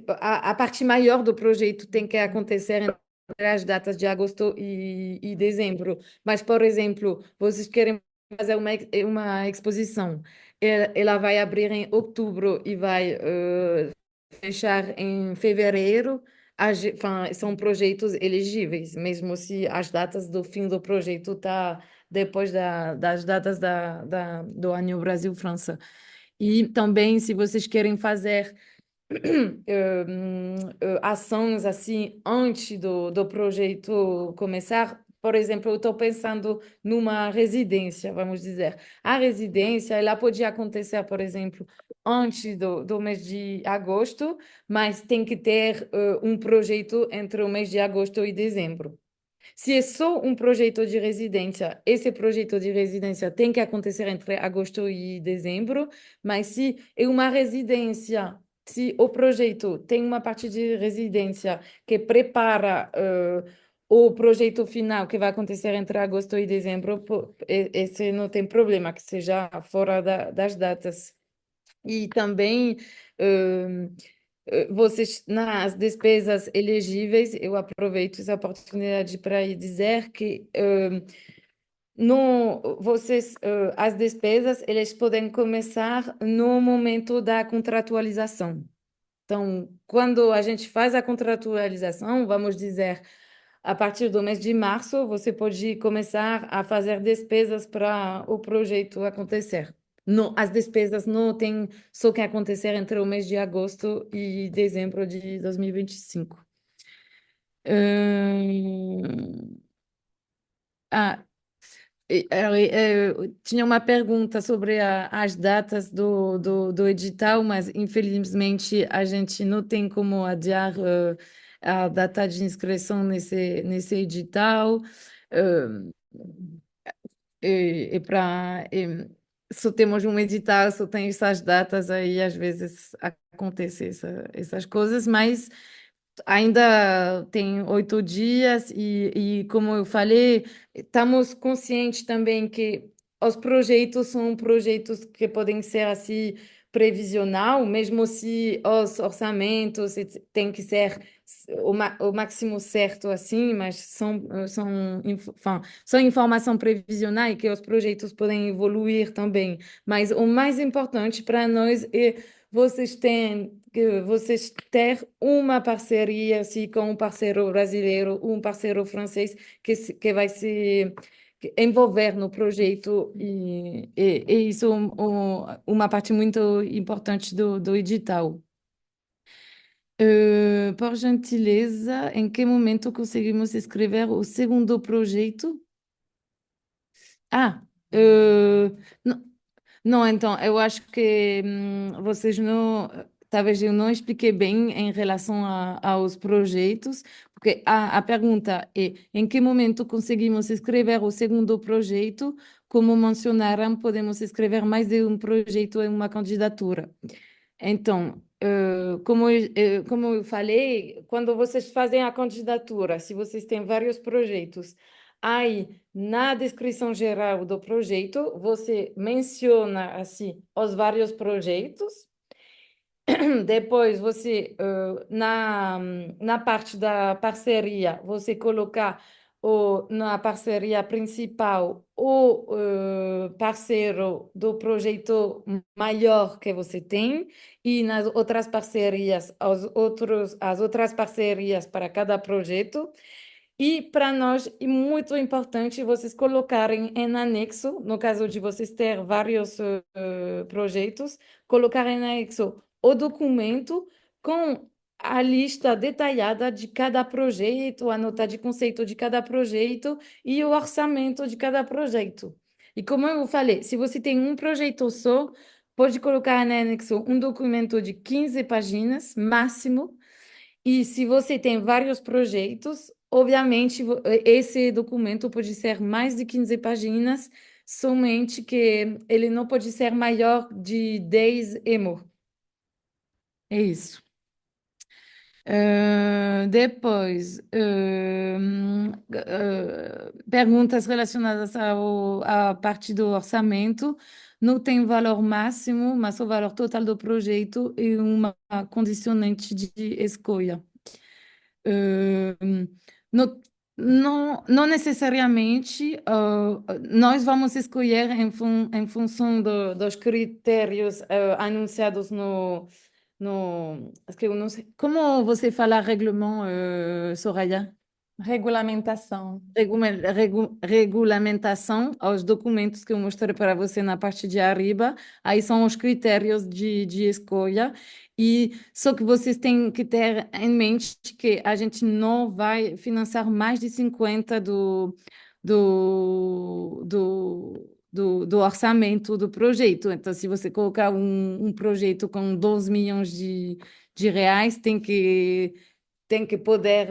a parte maior do projeto tem que acontecer entre as datas de agosto e dezembro. Mas, por exemplo, vocês querem fazer uma exposição. Ela vai abrir em outubro e vai fechar em fevereiro. São projetos elegíveis, mesmo se as datas do fim do projeto tá depois das datas do ano Brasil-França. E também, se vocês querem fazer ações assim antes do projeto começar, por exemplo, eu estou pensando numa residência, vamos dizer. A residência, ela podia acontecer, por exemplo, antes do mês de agosto, mas tem que ter um projeto entre o mês de agosto e dezembro. Se é só um projeto de residência, esse projeto de residência tem que acontecer entre agosto e dezembro, mas se é uma residência, se o projeto tem uma parte de residência que prepara o projeto final que vai acontecer entre agosto e dezembro, esse não tem problema, que seja fora das datas. E também. eh, Vocês, nas despesas elegíveis, eu aproveito essa oportunidade para dizer que as despesas, eles podem começar no momento da contratualização. Então, quando a gente faz a contratualização, vamos dizer, a partir do mês de março, você pode começar a fazer despesas para o projeto acontecer. Não, as despesas não têm só que acontecer entre o mês de agosto e dezembro de 2025. Hum, ah, tinha uma pergunta sobre as datas do edital, mas infelizmente a gente não tem como adiar a data de inscrição nesse edital. Eh, para só temos um edital, só tem essas datas aí, às vezes acontece essas coisas, mas ainda tem 8 dias e, como eu falei, estamos conscientes também que os projetos são projetos que podem ser assim previsional, mesmo se os orçamentos têm que ser o máximo certo assim, mas são informação previsional e que os projetos podem evoluir também. Mas o mais importante para nós é vocês ter uma parceria assim, com um parceiro brasileiro, um parceiro francês que vai se envolver no projeto e isso é uma parte muito importante do edital. Por gentileza, em que momento conseguimos escrever o segundo projeto? Ah, eh, não, não, então, eu acho que vocês não. Talvez eu não expliquei bem em relação aos projetos, porque a pergunta é: em que momento conseguimos escrever o segundo projeto? Como mencionaram, podemos escrever mais de um projeto em uma candidatura. Então, como eu falei, quando vocês fazem a candidatura, se vocês têm vários projetos, aí na descrição geral do projeto, você menciona assim os vários projetos. Depois você na parte da parceria, você colocar na parceria principal o parceiro do projeto maior que você tem e nas outras parcerias, as outras parcerias para cada projeto. E para nós é muito importante vocês colocarem em anexo, no caso de vocês ter vários projetos, colocar em anexo o documento com a lista detalhada de cada projeto, a nota de conceito de cada projeto e o orçamento de cada projeto. E como eu falei, se você tem um projeto só, pode colocar em anexo um documento de 15 páginas, máximo, e se você tem vários projetos, obviamente esse documento pode ser mais de 15 páginas, somente que ele não pode ser maior de 10 emo. É isso. Depois, perguntas relacionadas à parte do orçamento. Não tem valor máximo, mas o valor total do projeto e uma condicionante de escolha. Não, não necessariamente nós vamos escolher em função dos critérios anunciados acho que eu não sei, como você fala regulamento, Soraya? Regulamentação. Regulamentação aos documentos que eu mostrei para você na parte de arriba, aí são os critérios de escolha, e só que vocês têm que ter em mente que a gente não vai financiar mais de 50 do orçamento do projeto. Então, se você colocar um projeto com 12 milhões de reais, tem que poder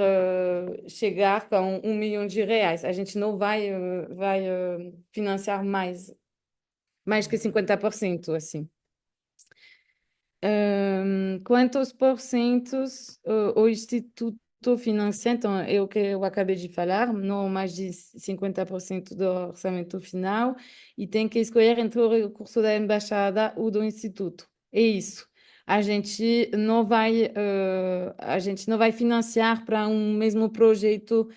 chegar com 1 milhão de reais. A gente não vai financiar mais que 50%, assim. Quantos porcentos o Instituto financia? Então, é o que eu acabei de falar, não mais de 50% do orçamento final, e tem que escolher entre o recurso da embaixada ou do Instituto. É isso. A gente não vai financiar para um mesmo projeto,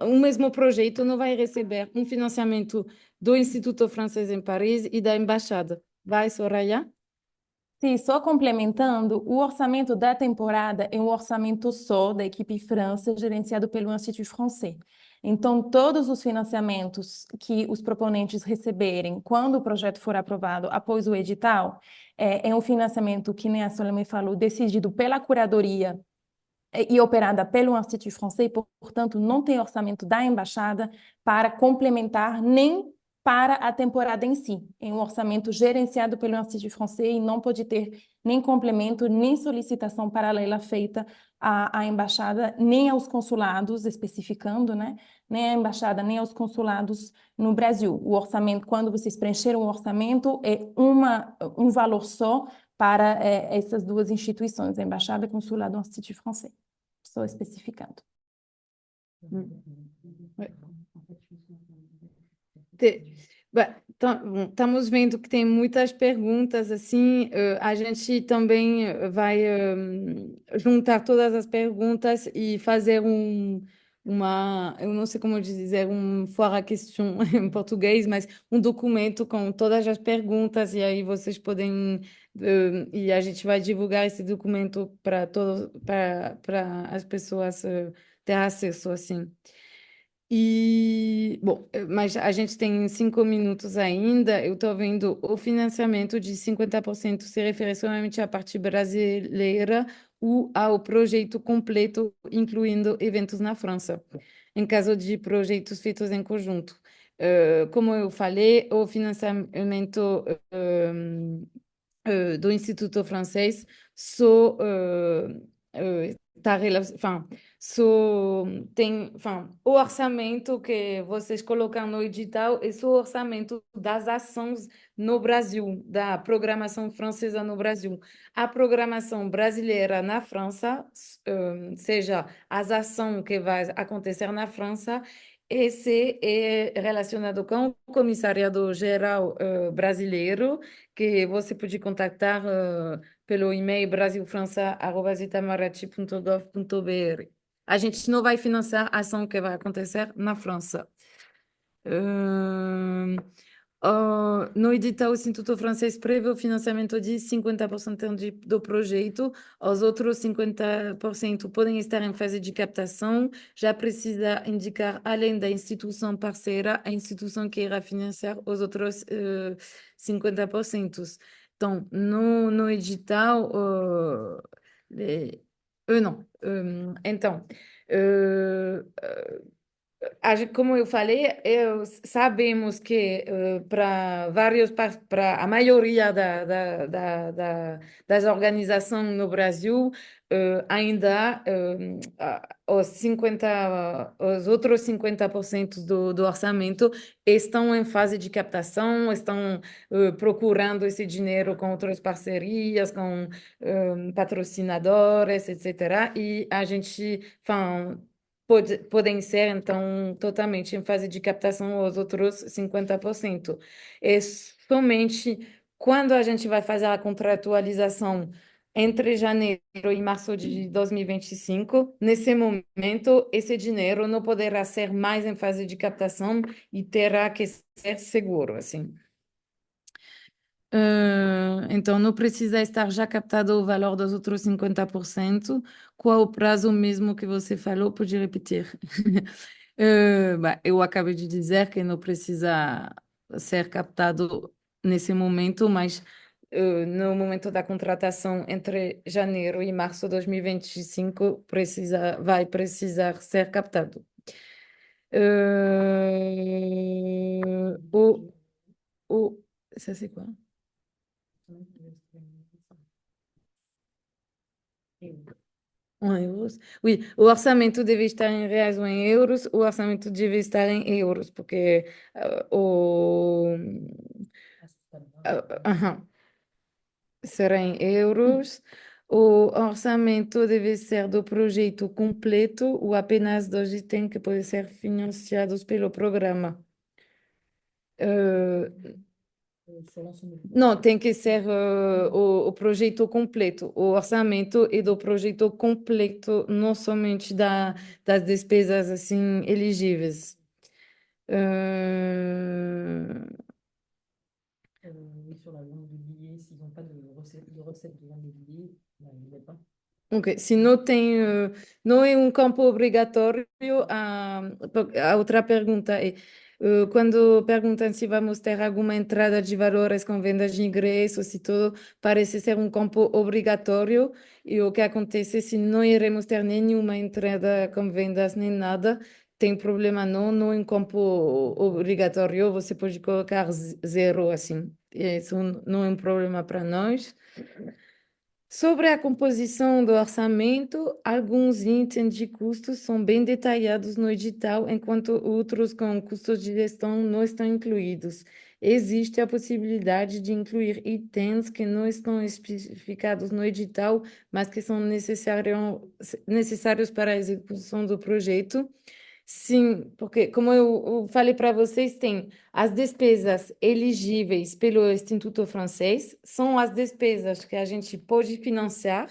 um mesmo projeto não vai receber um financiamento do Instituto Francês em Paris e da embaixada. Vai, Soraya? Sim, só complementando, o orçamento da temporada é um orçamento só da equipe França, gerenciado pelo Institut Français. Então, todos os financiamentos que os proponentes receberem quando o projeto for aprovado após o edital, é um financiamento que, nem a Solomé falou, decidido pela curadoria e operada pelo Institut Français, portanto, não tem orçamento da embaixada para complementar nem para a temporada em si. É um orçamento gerenciado pelo Institut Français e não pode ter nem complemento, nem solicitação paralela feita à embaixada, nem aos consulados, especificando, né? Nem à embaixada, nem aos consulados no Brasil. O orçamento, quando vocês preencheram o orçamento, é um valor só para essas duas instituições, a embaixada e consulado do Institut Français. Estou especificando. Estamos vendo que tem muitas perguntas, assim, a gente também vai juntar todas as perguntas e fazer eu não sei como dizer, fora question em português, mas um documento com todas as perguntas, e aí vocês podem, e a gente vai divulgar esse documento para todos, para as pessoas ter acesso, assim. E, bom, mas a gente tem 5 minutos ainda. Eu estou vendo o financiamento de 50% se refere somente à parte brasileira ou ao projeto completo, incluindo eventos na França, em caso de projetos feitos em conjunto. Como eu falei, o financiamento do Instituto Francês só está só tem, o orçamento que vocês colocam no edital é só o orçamento das ações no Brasil, da programação francesa no Brasil. A programação brasileira na França, seja as ações que vai acontecer na França, esse é relacionado com o Comissariado Geral brasileiro, que você pode contactar pelo e-mail brasilfrança@itamaraty.gov.br. A gente não vai financiar a ação que vai acontecer na França. No edital, o Instituto Francês prevê o financiamento de 50% do projeto, os outros 50% podem estar em fase de captação, já precisa indicar, além da instituição parceira, a instituição que irá financiar os outros 50%. Então, no edital, não, então, uh, como eu falei, sabemos que para para a maioria das organizações no Brasil, ainda os outros 50% do orçamento estão em fase de captação, estão procurando esse dinheiro com outras parcerias, com patrocinadores, etc. E a gente podem ser, então, totalmente em fase de captação os outros 50%. É somente quando a gente vai fazer a contratualização entre janeiro e março de 2025, nesse momento, esse dinheiro não poderá ser mais em fase de captação e terá que ser seguro, assim. Então, não precisa estar já captado o valor dos outros 50%. Qual o prazo mesmo que você falou? Pode repetir? Eu acabei de dizer que não precisa ser captado nesse momento, mas no momento da contratação entre janeiro e março de 2025, vai precisar ser captado. O, ça c'est quoi? Em euros? Oui, o orçamento deve estar em reais ou em euros, o orçamento deve estar em euros, porque aham, será em euros. O orçamento deve ser do projeto completo ou apenas dos itens que podem ser financiados pelo programa. Não, tem que ser o projeto completo. O orçamento é do projeto completo, não somente das despesas assim elegíveis. Euh, Sur la vente de billets, s'ils n'ont pas de recette de vente de billets, ils n'aident pas. Ok, se não tem, não é um campo obrigatório, a outra pergunta é, quando perguntam se vamos ter alguma entrada de valores com vendas de ingressos e tudo, parece ser um campo obrigatório, e o que acontece se não iremos ter nenhuma entrada com vendas nem nada, tem problema não é um campo obrigatório, você pode colocar zero assim, isso não é um problema para nós. Sobre a composição do orçamento, alguns itens de custos são bem detalhados no edital, enquanto outros com custos de gestão não estão incluídos. Existe a possibilidade de incluir itens que não estão especificados no edital, mas que são necessários para a execução do projeto. Sim, porque como eu falei para vocês, tem as despesas elegíveis pelo Instituto Francês, são as despesas que a gente pode financiar,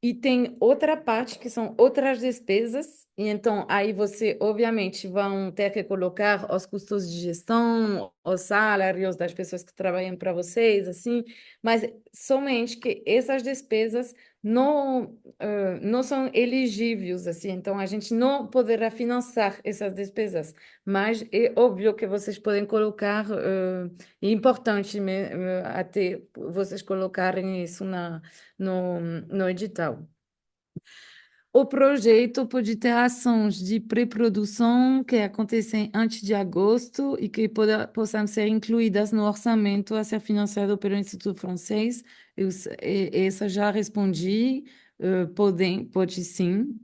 e tem outra parte que são outras despesas, e então aí você, obviamente, vão ter que colocar os custos de gestão, os salários das pessoas que trabalham para vocês, assim, mas somente que essas despesas não são elegíveis, assim, então a gente não poderá financiar essas despesas, mas é óbvio que vocês podem colocar, é importante até vocês colocarem isso no edital. O projeto pode ter ações de pré-produção que acontecem antes de agosto e que possam ser incluídas no orçamento a ser financiado pelo Instituto Francês. Essa já respondi. Pode sim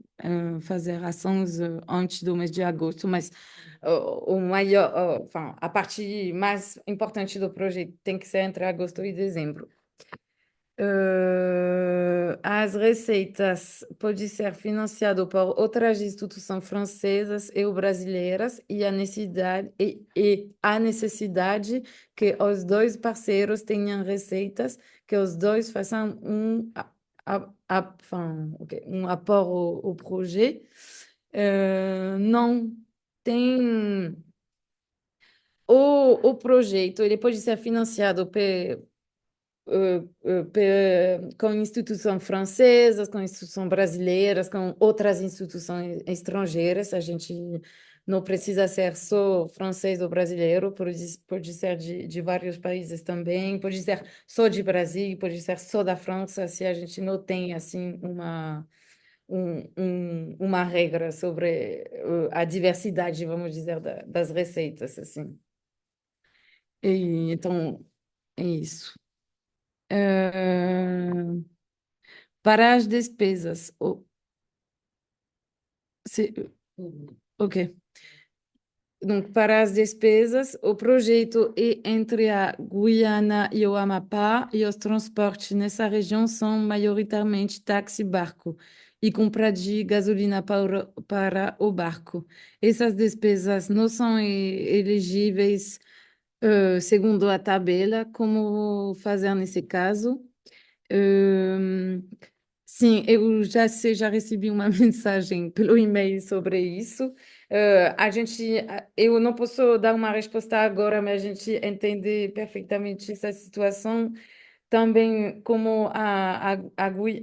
fazer ações antes do mês de agosto, mas o maior, enfin, a parte mais importante do projeto tem que ser entre agosto e dezembro. As receitas podem ser financiadas por outras instituições francesas e brasileiras, e a necessidade que os dois parceiros tenham receitas, que os dois façam um aporte ao projeto. Não tem o projeto ele pode ser financiado com instituições francesas, com instituições brasileiras, com outras instituições estrangeiras. A gente não precisa ser só francês ou brasileiro, pode ser de vários países também, pode ser só de Brasil, pode ser só da França, se a gente não tem assim uma regra sobre a diversidade, vamos dizer, das receitas, assim. Então, é isso. Eh, para as despesas, se- ok. Donc, para as despesas, o projeto é entre a Guiana e o Amapá, e os transportes nessa região são maioritariamente táxi e barco, e compra de gasolina para o barco. Essas despesas não são elegíveis, segundo a tabela. Como fazer nesse caso? Hum, sim, eu já recebi uma mensagem pelo e-mail sobre isso. Eu não posso dar uma resposta agora, mas a gente entende perfeitamente essa situação. Também como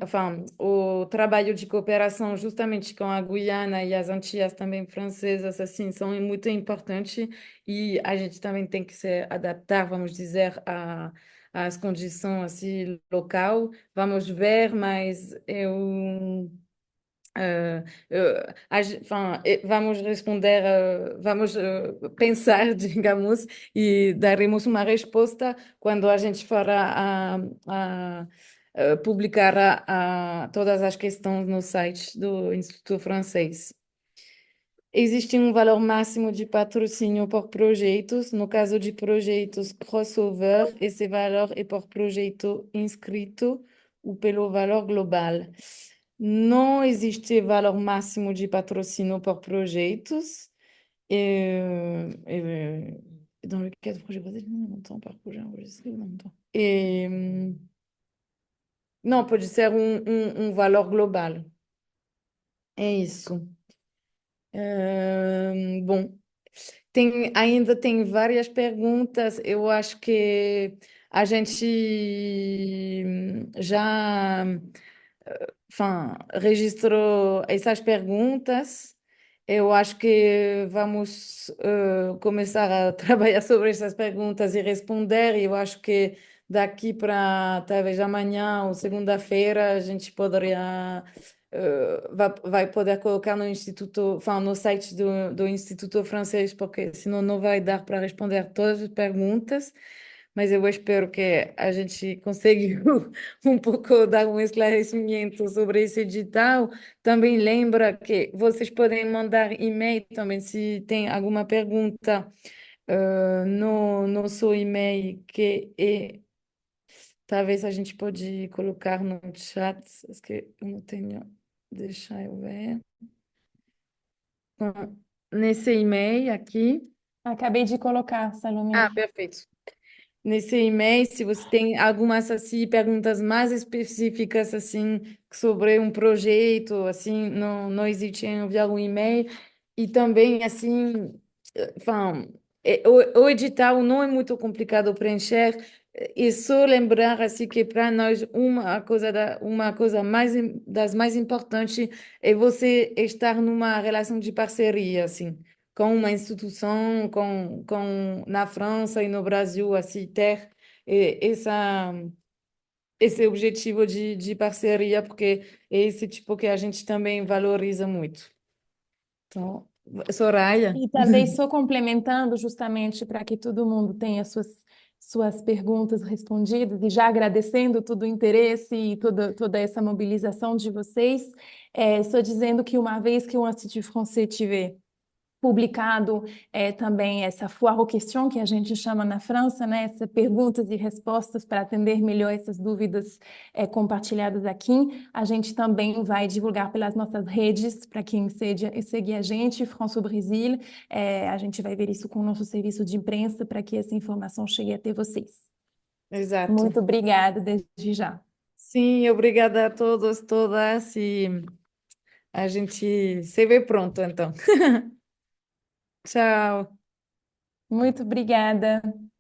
enfin, o trabalho de cooperação justamente com a Guiana e as Antilhas também francesas, assim, são muito importantes e a gente também tem que se adaptar, vamos dizer, às condições assim, local. Vamos ver, mas vamos responder, vamos pensar, digamos, e daremos uma resposta quando a gente for a publicar todas as questões no site do Instituto Francês. Existe um valor máximo de patrocínio por projetos. No caso de projetos crossover, esse valor é por projeto inscrito ou pelo valor global. Não existe valor máximo de patrocínio por projetos. Dans le cadre du projet basé, montant par projet enregistré ou montant. Não, pode ser um valor global. É isso. Bom. Ainda tem várias perguntas. Eu acho que a gente já, enfin, registrou essas perguntas. Eu acho que vamos começar a trabalhar sobre essas perguntas e responder. Eu acho que daqui para talvez amanhã ou segunda-feira a gente poderia vai poder colocar no instituto, enfin, no site do Instituto Francês, porque senão não vai dar para responder todas as perguntas. Mas eu espero que a gente consiga um pouco dar um esclarecimento sobre esse edital. Também lembra que vocês podem mandar e-mail também se tem alguma pergunta no nosso e-mail, que é, talvez a gente pode colocar no chat, acho que eu não tenho, deixa eu ver. Bom, nesse e-mail aqui. Acabei de colocar, Ah, Salomé. perfeito. Nesse e-mail, se você tem algumas assim, perguntas mais específicas assim sobre um projeto, assim, não hesite em enviar um e-mail. E também assim, enfin, o edital não é muito complicado preencher. E só lembrar assim que para nós uma coisa das mais importantes é você estar numa relação de parceria assim com uma instituição, na França e no Brasil, assim, ter esse objetivo de parceria, porque é esse tipo que a gente também valoriza muito. Então, Soraya? E talvez só complementando, justamente para que todo mundo tenha suas perguntas respondidas, e já agradecendo todo o interesse e toda essa mobilização de vocês, só dizendo que uma vez que o Institut Français tiver publicado também essa foire aux questions, que a gente chama na França, né? Essas perguntas e respostas para atender melhor essas dúvidas compartilhadas aqui. A gente também vai divulgar pelas nossas redes, para quem segue a gente, France au Brésil. A gente vai ver isso com o nosso serviço de imprensa, para que essa informação chegue até vocês. Exato. Muito obrigada desde já. Sim, obrigada a todos, todas, e a gente se vê pronto, então. Tchau. Muito obrigada.